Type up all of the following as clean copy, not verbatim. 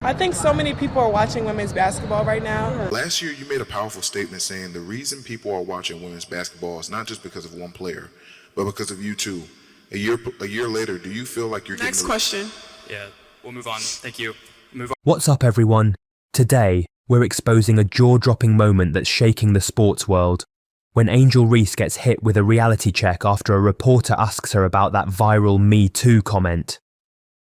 I think so many people are watching women's basketball right now. Last year, you made a powerful statement saying the reason people are watching women's basketball is not just because of one player, but because of you too. A year later, do you feel like you're Next question. Yeah, we'll move on. Thank you. Move on. What's up, everyone? Today, we're exposing a jaw-dropping moment that's shaking the sports world. When Angel Reese gets hit with a reality check after a reporter asks her about that viral Me Too comment.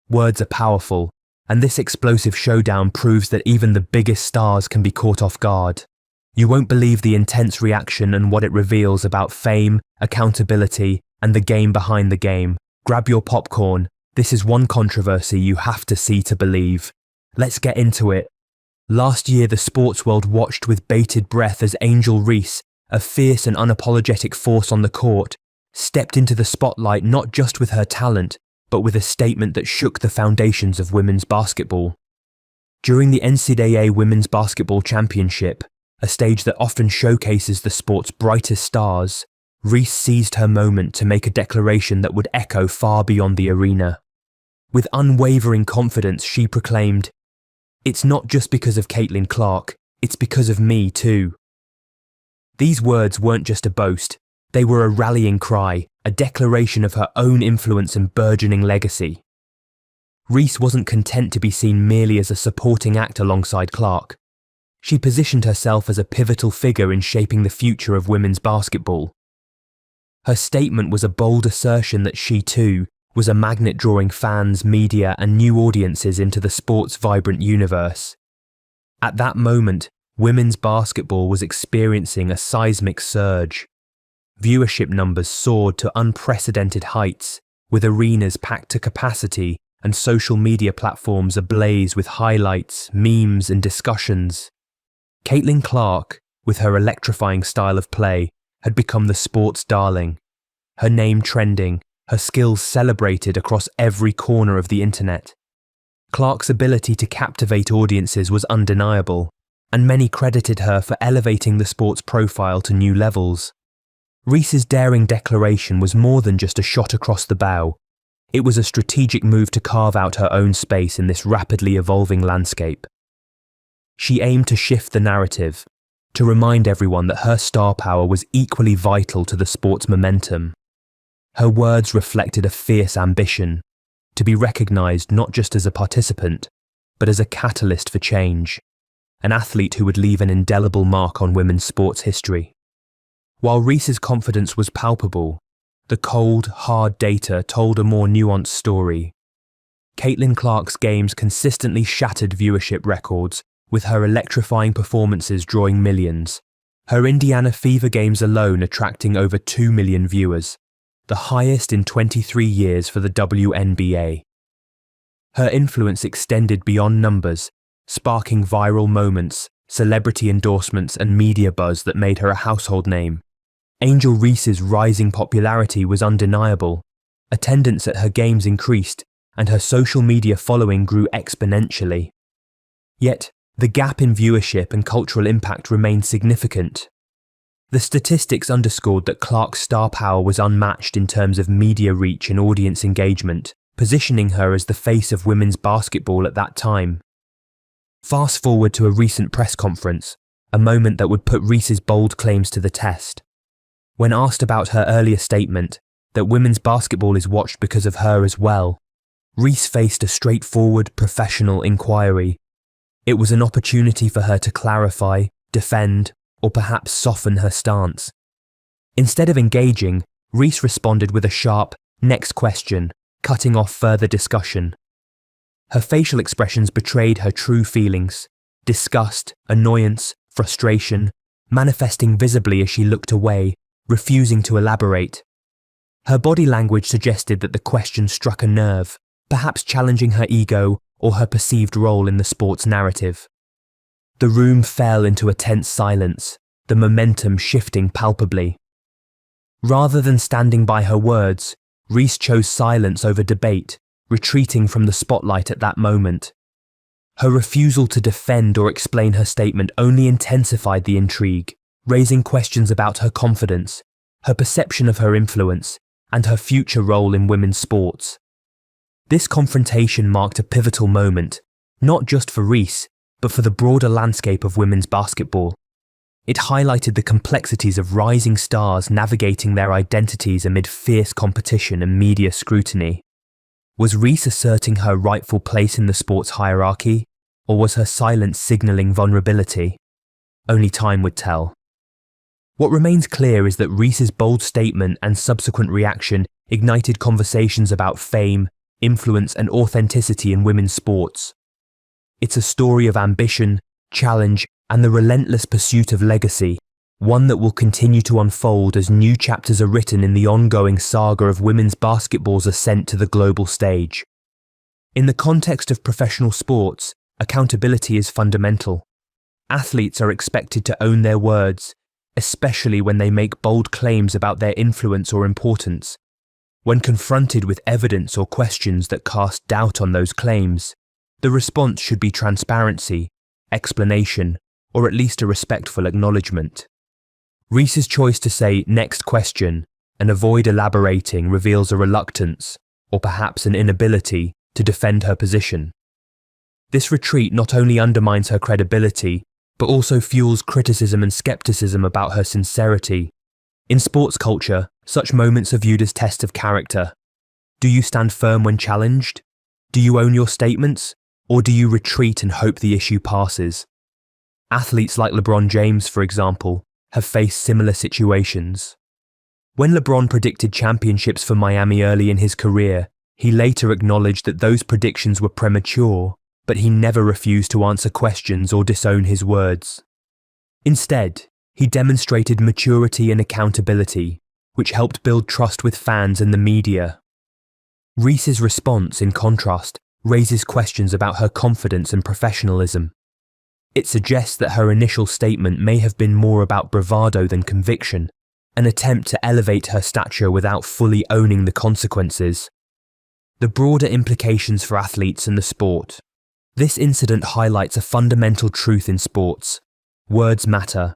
Words are powerful, and this explosive showdown proves that even the biggest stars can be caught off guard. You won't believe the intense reaction and what it reveals about fame, accountability, and the game behind the game. Grab your popcorn. This is one controversy you have to see to believe. Let's get into it. Last year, the sports world watched with bated breath as Angel Reese, a fierce and unapologetic force on the court, stepped into the spotlight not just with her talent, but with a statement that shook the foundations of women's basketball. During the NCAA Women's Basketball Championship, a stage that often showcases the sport's brightest stars, Reese seized her moment to make a declaration that would echo far beyond the arena. With unwavering confidence, she proclaimed, "It's not just because of Caitlin Clark, it's because of me too." These words weren't just a boast, they were a rallying cry, a declaration of her own influence and burgeoning legacy. Reese wasn't content to be seen merely as a supporting act alongside Clark. She positioned herself as a pivotal figure in shaping the future of women's basketball. Her statement was a bold assertion that she too was a magnet drawing fans, media, and new audiences into the sport's vibrant universe. At that moment, women's basketball was experiencing a seismic surge. Viewership numbers soared to unprecedented heights, with arenas packed to capacity and social media platforms ablaze with highlights, memes, and discussions. Caitlin Clark, with her electrifying style of play, had become the sport's darling. Her name trending, her skills celebrated across every corner of the internet. Clark's ability to captivate audiences was undeniable, and many credited her for elevating the sport's profile to new levels. Reese's daring declaration was more than just a shot across the bow. It was a strategic move to carve out her own space in this rapidly evolving landscape. She aimed to shift the narrative, to remind everyone that her star power was equally vital to the sport's momentum. Her words reflected a fierce ambition, to be recognized not just as a participant, but as a catalyst for change, an athlete who would leave an indelible mark on women's sports history. While Reese's confidence was palpable, the cold, hard data told a more nuanced story. Caitlin Clark's games consistently shattered viewership records, with her electrifying performances drawing millions. Her Indiana Fever games alone attracting over 2 million viewers, the highest in 23 years for the WNBA. Her influence extended beyond numbers, sparking viral moments, celebrity endorsements, and media buzz that made her a household name. Angel Reese's rising popularity was undeniable. Attendance at her games increased, and her social media following grew exponentially. Yet, the gap in viewership and cultural impact remained significant. The statistics underscored that Clark's star power was unmatched in terms of media reach and audience engagement, positioning her as the face of women's basketball at that time. Fast forward to a recent press conference, a moment that would put Reese's bold claims to the test. When asked about her earlier statement, that women's basketball is watched because of her as well, Reese faced a straightforward, professional inquiry. It was an opportunity for her to clarify, defend, or perhaps soften her stance. Instead of engaging, Reese responded with a sharp, "Next question," cutting off further discussion. Her facial expressions betrayed her true feelings: disgust, annoyance, frustration, manifesting visibly as she looked away, refusing to elaborate. Her body language suggested that the question struck a nerve, perhaps challenging her ego or her perceived role in the sport's narrative. The room fell into a tense silence, the momentum shifting palpably. Rather than standing by her words, Reese chose silence over debate, retreating from the spotlight at that moment. Her refusal to defend or explain her statement only intensified the intrigue, raising questions about her confidence, her perception of her influence, and her future role in women's sports. This confrontation marked a pivotal moment, not just for Reese, but for the broader landscape of women's basketball. It highlighted the complexities of rising stars navigating their identities amid fierce competition and media scrutiny. Was Reese asserting her rightful place in the sport's hierarchy, or was her silence signalling vulnerability? Only time would tell. What remains clear is that Reese's bold statement and subsequent reaction ignited conversations about fame, influence, and authenticity in women's sports. It's a story of ambition, challenge, and the relentless pursuit of legacy, one that will continue to unfold as new chapters are written in the ongoing saga of women's basketball's ascent to the global stage. In the context of professional sports, accountability is fundamental. Athletes are expected to own their words, especially when they make bold claims about their influence or importance. When confronted with evidence or questions that cast doubt on those claims, the response should be transparency, explanation, or at least a respectful acknowledgement. Reese's choice to say "next question" and avoid elaborating reveals a reluctance, or perhaps an inability, to defend her position. This retreat not only undermines her credibility, but also fuels criticism and skepticism about her sincerity. In sports culture, such moments are viewed as tests of character. Do you stand firm when challenged? Do you own your statements? Or do you retreat and hope the issue passes? Athletes like LeBron James, for example, have faced similar situations. When LeBron predicted championships for Miami early in his career, he later acknowledged that those predictions were premature, but he never refused to answer questions or disown his words. Instead, he demonstrated maturity and accountability, which helped build trust with fans and the media. Reese's response, in contrast, raises questions about her confidence and professionalism. It suggests that her initial statement may have been more about bravado than conviction, an attempt to elevate her stature without fully owning the consequences. The broader implications for athletes and the sport. This incident highlights a fundamental truth in sports. Words matter.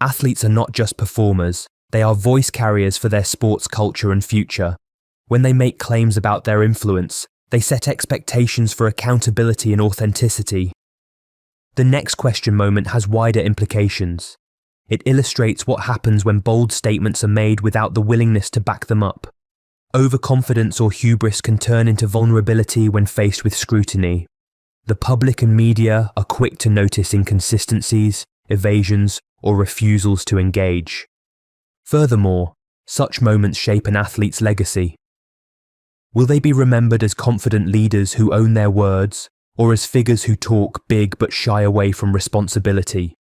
Athletes are not just performers, they are voice carriers for their sports culture and future. When they make claims about their influence, they set expectations for accountability and authenticity. The next question moment has wider implications. It illustrates what happens when bold statements are made without the willingness to back them up. Overconfidence or hubris can turn into vulnerability when faced with scrutiny. The public and media are quick to notice inconsistencies, evasions, or refusals to engage. Furthermore, such moments shape an athlete's legacy. Will they be remembered as confident leaders who own their words, or as figures who talk big but shy away from responsibility?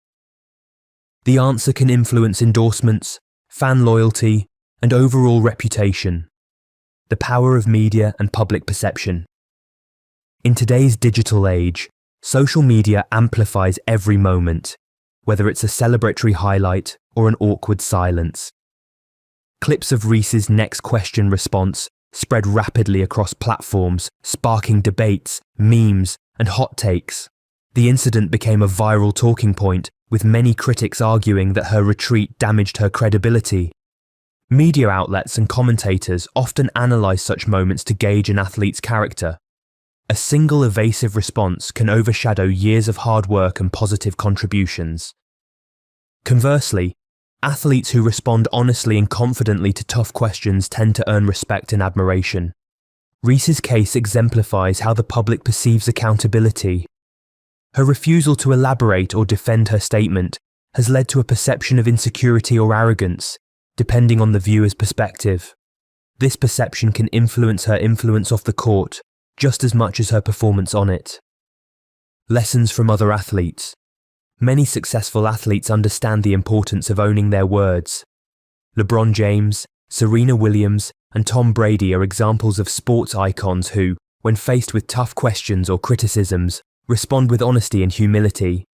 The answer can influence endorsements, fan loyalty, and overall reputation. The power of media and public perception. In today's digital age, social media amplifies every moment, whether it's a celebratory highlight or an awkward silence. Clips of Reese's next question response spread rapidly across platforms, sparking debates, memes, and hot takes. The incident became a viral talking point, with many critics arguing that her retreat damaged her credibility. Media outlets and commentators often analyze such moments to gauge an athlete's character. A single evasive response can overshadow years of hard work and positive contributions. Conversely, athletes who respond honestly and confidently to tough questions tend to earn respect and admiration. Reese's case exemplifies how the public perceives accountability. Her refusal to elaborate or defend her statement has led to a perception of insecurity or arrogance, depending on the viewer's perspective. This perception can influence her influence off the court just as much as her performance on it. Lessons from other athletes. Many successful athletes understand the importance of owning their words. LeBron James, Serena Williams, and Tom Brady are examples of sports icons who, when faced with tough questions or criticisms, respond with honesty and humility.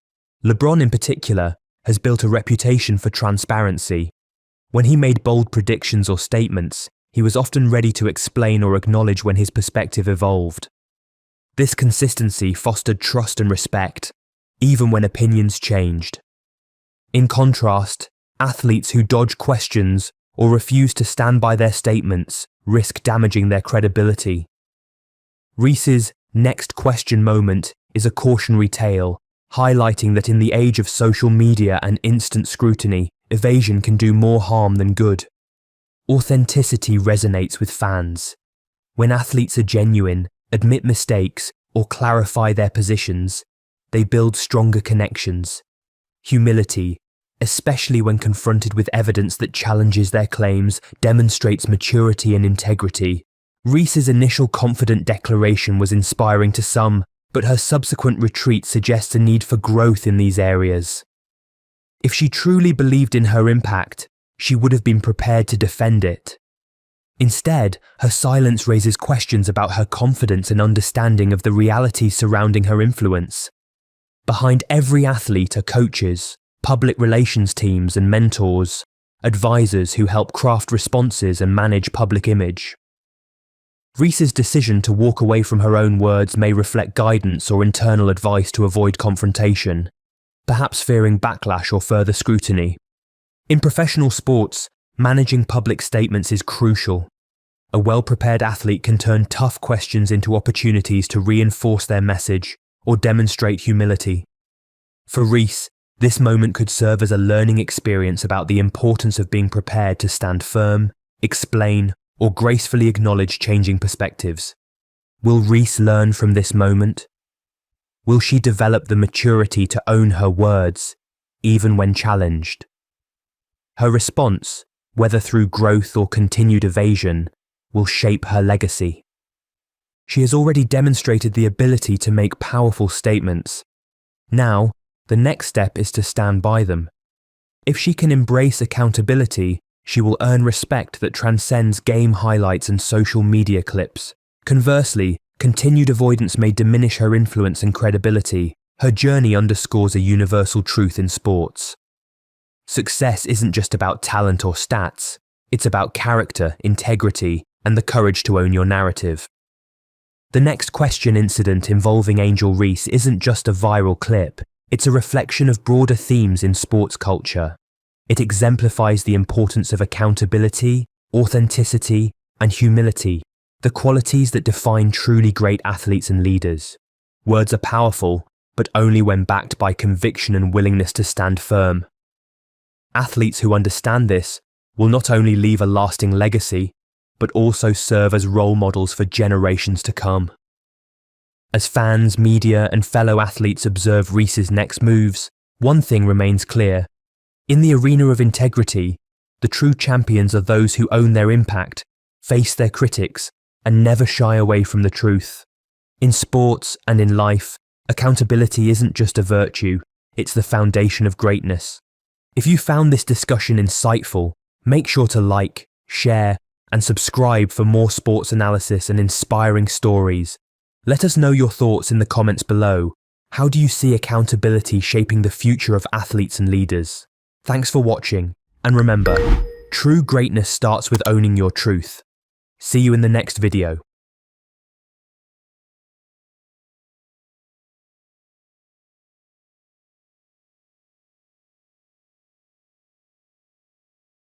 LeBron in particular has built a reputation for transparency. When he made bold predictions or statements, he was often ready to explain or acknowledge when his perspective evolved. This consistency fostered trust and respect, even when opinions changed. In contrast, athletes who dodge questions or refuse to stand by their statements risk damaging their credibility. Reese's next question moment is a cautionary tale, highlighting that in the age of social media and instant scrutiny, evasion can do more harm than good. Authenticity resonates with fans. When athletes are genuine, admit mistakes, or clarify their positions, they build stronger connections. Humility, especially when confronted with evidence that challenges their claims, demonstrates maturity and integrity. Reese's initial confident declaration was inspiring to some, but her subsequent retreat suggests a need for growth in these areas. If she truly believed in her impact, she would have been prepared to defend it. Instead, her silence raises questions about her confidence and understanding of the realities surrounding her influence. Behind every athlete are coaches, public relations teams and mentors, advisors who help craft responses and manage public image. Reese's decision to walk away from her own words may reflect guidance or internal advice to avoid confrontation, perhaps fearing backlash or further scrutiny. In professional sports, managing public statements is crucial. A well-prepared athlete can turn tough questions into opportunities to reinforce their message or demonstrate humility. For Reese, this moment could serve as a learning experience about the importance of being prepared to stand firm, explain, or gracefully acknowledge changing perspectives. Will Reese learn from this moment? Will she develop the maturity to own her words, even when challenged? Her response, whether through growth or continued evasion, will shape her legacy. She has already demonstrated the ability to make powerful statements. Now, the next step is to stand by them. If she can embrace accountability, she will earn respect that transcends game highlights and social media clips. Conversely, continued avoidance may diminish her influence and credibility. Her journey underscores a universal truth in sports. Success isn't just about talent or stats. It's about character, integrity, and the courage to own your narrative. The next question incident involving Angel Reese isn't just a viral clip. It's a reflection of broader themes in sports culture. It exemplifies the importance of accountability, authenticity, and humility, the qualities that define truly great athletes and leaders. Words are powerful, but only when backed by conviction and willingness to stand firm. Athletes who understand this will not only leave a lasting legacy, but also serve as role models for generations to come. As fans, media, and fellow athletes observe Reese's next moves, one thing remains clear. In the arena of integrity, the true champions are those who own their impact, face their critics, and never shy away from the truth. In sports and in life, accountability isn't just a virtue, it's the foundation of greatness. If you found this discussion insightful, make sure to like, share, and subscribe for more sports analysis and inspiring stories. Let us know your thoughts in the comments below. How do you see accountability shaping the future of athletes and leaders? Thanks for watching, and remember, true greatness starts with owning your truth. See you in the next video.